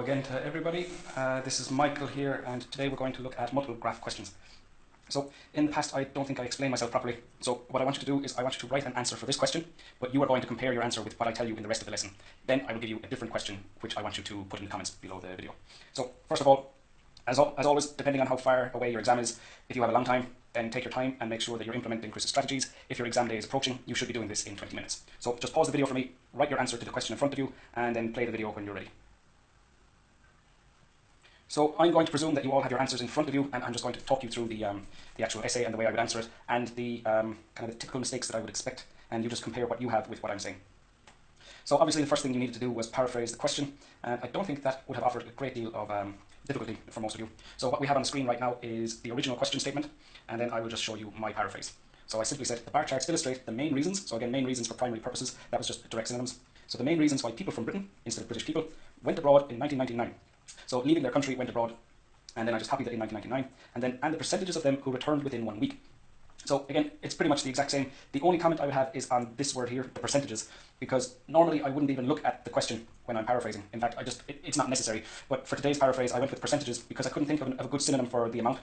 again to everybody. This is Michael here, and today we're going to look at multiple graph questions. So in the past I don't think I explained myself properly, so what I want you to do is I want you to write an answer for this question, but you are going to compare your answer with what I tell you in the rest of the lesson. Then I will give you a different question which I want you to put in the comments below the video. So first of all, as always, depending on how far away your exam is, if you have a long time, then take your time and make sure that you're implementing Chris's strategies. If your exam day is approaching, you should be doing this in 20 minutes. So just pause the video for me, write your answer to the question in front of you, and then play the video when you're ready. So I'm going to presume that you all have your answers in front of you, and I'm just going to talk you through the actual essay and the way I would answer it, and the kind of the typical mistakes that I would expect, and you just compare what you have with what I'm saying. So obviously the first thing you needed to do was paraphrase the question, and I don't think that would have offered a great deal of difficulty for most of you. So what we have on the screen right now is the original question statement, and then I will just show you my paraphrase. So I simply said the bar charts illustrate the main reasons, so again main reasons for primary purposes, that was just direct synonyms. So the main reasons why people from Britain, instead of British people, went abroad in 1999. So leaving their country, went abroad, and then I just copied that in 1999, and the percentages of them who returned within 1 week. So again, it's pretty much the exact same. The only comment I would have is on this word here, the percentages, because normally I wouldn't even look at the question when I'm paraphrasing. In fact, it's not necessary. But for today's paraphrase, I went with percentages because I couldn't think of a good synonym for the amount.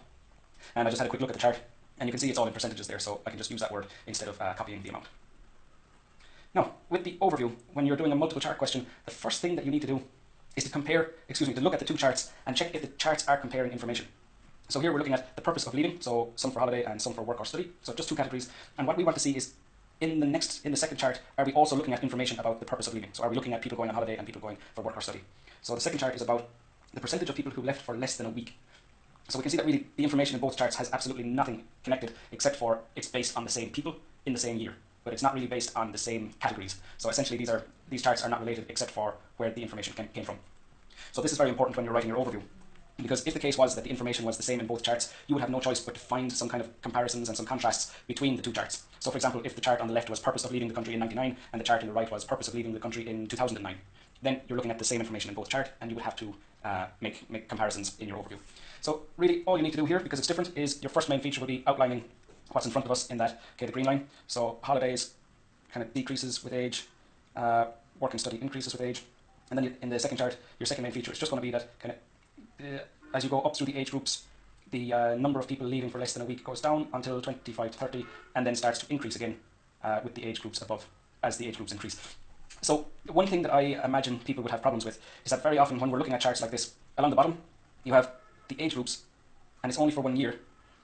And I just had a quick look at the chart, and you can see it's all in percentages there, so I can just use that word instead of copying the amount. Now, with the overview, when you're doing a multiple chart question, the first thing that you need to do is to look at the two charts and check if the charts are comparing information. So here we're looking at the purpose of leaving, so some for holiday and some for work or study, so just two categories. And what we want to see is, in the second chart, are we also looking at information about the purpose of leaving? So are we looking at people going on holiday and people going for work or study? So the second chart is about the percentage of people who left for less than a week. So we can see that really the information in both charts has absolutely nothing connected, except for it's based on the same people in the same year, but it's not really based on the same categories. So essentially these charts are not related except for where the information came from. So this is very important when you're writing your overview, because if the case was that the information was the same in both charts, you would have no choice but to find some kind of comparisons and some contrasts between the two charts. So for example, if the chart on the left was purpose of leaving the country in 99 and the chart on the right was purpose of leaving the country in 2009, then you're looking at the same information in both charts, and you would have to make comparisons in your overview. So really all you need to do here, because it's different, is your first main feature will be outlining what's in front of us in that, okay, the green line. So holidays kind of decreases with age, work and study increases with age. And then in the second chart, your second main feature is just going to be that kind of, as you go up through the age groups, the number of people leaving for less than a week goes down until 25 to 30, and then starts to increase again with the age groups above, as the age groups increase. So one thing that I imagine people would have problems with is that very often when we're looking at charts like this, along the bottom, you have the age groups, and it's only for 1 year.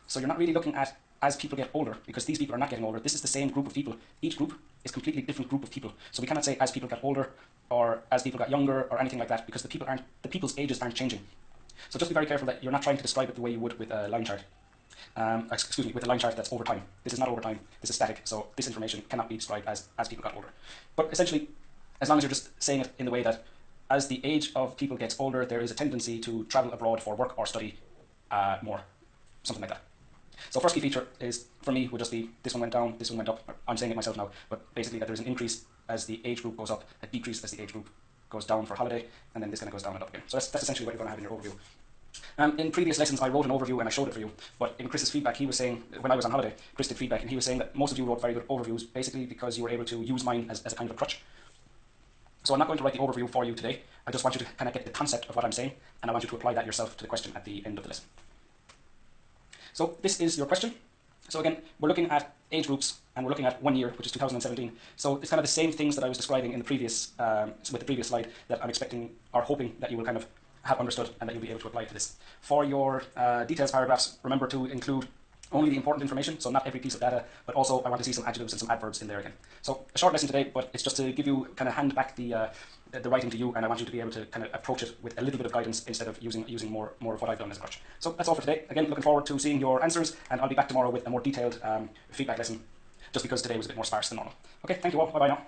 So you're not really looking at as people get older, because these people are not getting older. This is the same group of people. Each group is a completely different group of people. So we cannot say as people got older, or as people got younger, or anything like that, because the people's ages aren't changing. So just be very careful that you're not trying to describe it the way you would with a line chart. With a line chart that's over time. This is not over time, this is static, so this information cannot be described as people got older. But essentially, as long as you're just saying it in the way that as the age of people gets older, there is a tendency to travel abroad for work or study more, something like that. So first key feature is, for me, would just be this one went down, this one went up. I'm saying it myself now, but basically that there's an increase as the age group goes up, a decrease as the age group goes down for holiday, and then this kind of goes down and up again. So that's essentially what you're going to have in your overview. In previous lessons I wrote an overview and I showed it for you, but in Chris's feedback he was saying, when I was on holiday, Chris did feedback and he was saying that most of you wrote very good overviews, basically because you were able to use mine as a kind of a crutch. So I'm not going to write the overview for you today, I just want you to kind of get the concept of what I'm saying, and I want you to apply that yourself to the question at the end of the lesson. So this is your question. So again, we're looking at age groups, and we're looking at 1 year, which is 2017. So it's kind of the same things that I was describing in the previous, with the previous slide, that I'm expecting or hoping that you will kind of have understood and that you'll be able to apply to this. For your details paragraphs, remember to include only the important information, so not every piece of data, but also I want to see some adjectives and some adverbs in there again. So a short lesson today, but it's just to give you, kind of hand back the writing to you, and I want you to be able to kind of approach it with a little bit of guidance instead of using more of what I've done as a crutch. So that's all for today. Again, looking forward to seeing your answers, and I'll be back tomorrow with a more detailed feedback lesson, just because today was a bit more sparse than normal. Okay, thank you all. Bye bye now.